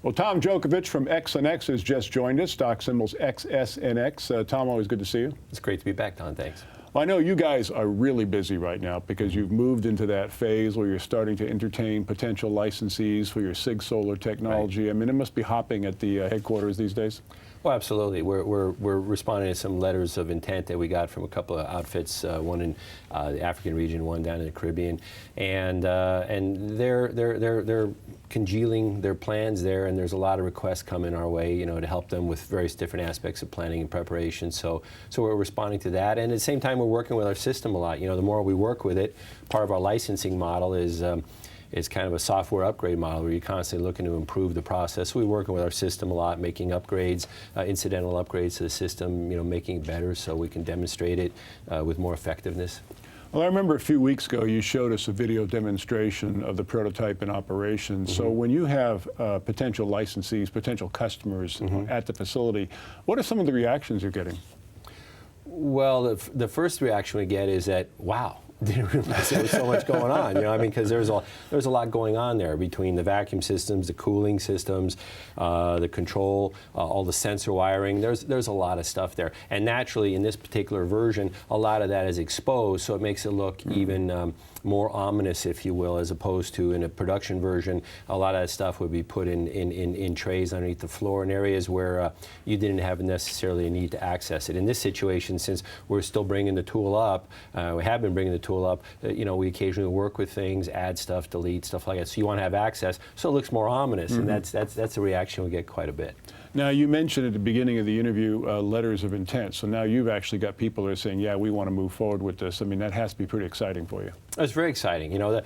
Well, Tom Djokovic from XsunX has just joined us. Stock symbol's XSNX. Tom, always good to see you. It's great to be back, Don. Thanks. Well, I know you guys are really busy right now because you've moved into that phase where you're starting to entertain potential licensees for your SIG solar technology. Right. I mean, it must be hopping at the headquarters these days. Well, absolutely. We're responding to some letters of intent that we got from a couple of outfits, one in the African region, one down in the Caribbean, and they're congealing their plans there, and there's a lot of requests coming our way, you know, to help them with various different aspects of planning and preparation. So we're responding to that, and at the same time, we're working with our system a lot. You know, the more we work with it, part of our licensing model is kind of a software upgrade model where you're constantly looking to improve the process. So we're working with our system a lot, making upgrades, incidental upgrades to the system, you know, making it better so we can demonstrate it with more effectiveness. Well, I remember a few weeks ago you showed us a video demonstration of the prototype in operation. Mm-hmm. So when you have potential licensees, potential customers at the facility, what are some of the reactions you're getting? Well, the first reaction we get is that, wow, didn't realize there was so much going on. You know, I mean, because there's a lot going on there between the vacuum systems, the cooling systems, the control, all the sensor wiring. There's a lot of stuff there, and naturally, in this particular version, a lot of that is exposed, so it makes it look even more ominous, if you will, as opposed to in a production version. A lot of that stuff would be put in trays underneath the floor in areas where you didn't have necessarily a need to access it. In this situation, since we're still bringing the tool up, we have been bringing the tool up, you know, we occasionally work with things, add stuff, delete, stuff like that. So you want to have access, so it looks more ominous, and that's a reaction we get quite a bit. Now, you mentioned at the beginning of the interview letters of intent. So now you've actually got people that are saying, yeah, we want to move forward with this. I mean, that has to be pretty exciting for you. It's very exciting. You know,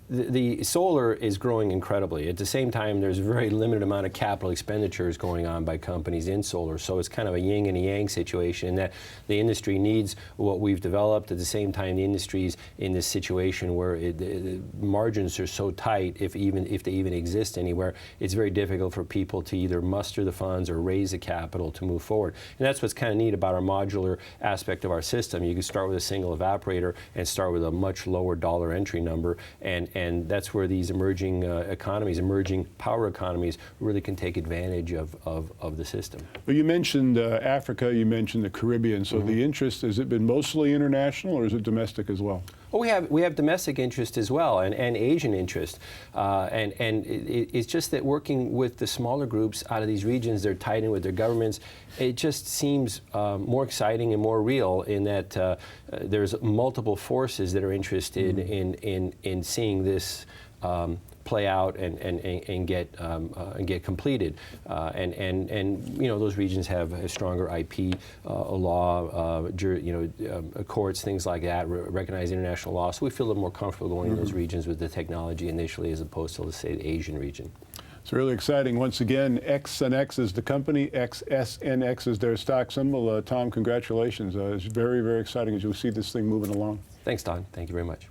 the solar is growing incredibly. At the same time, there's a very limited amount of capital expenditures going on by companies in solar. So it's kind of a yin and a yang situation in that the industry needs what we've developed. At the same time, the industry's in this situation where the margins are so tight, if they even exist anywhere, it's very difficult for people to either muster the funds or raise the capital to move forward. And that's what's kind of neat about our modular aspect of our system. You can start with a single evaporator and start with a much lower dollar entry number, and that's where these emerging emerging power economies really can take advantage of the system. Well, you mentioned Africa, you mentioned the Caribbean, so the interest, has it been mostly international or is it domestic as well? Well, we have domestic interest as well, and Asian interest, and it's just that working with the smaller groups out of these regions, they're tied in with their governments. It just seems more exciting and more real in that there's multiple forces that are interested in seeing this play out and get completed, and you know, those regions have a stronger IP law, you know, courts, things like that, recognize international law. So we feel a little more comfortable going in those regions with the technology initially, as opposed to, let's say, the Asian region. It's really exciting. Once again, XsunX is the company, XSNX is their stock symbol. Tom, congratulations. It's very, very exciting as you see this thing moving along. Thanks, Don. Thank you very much.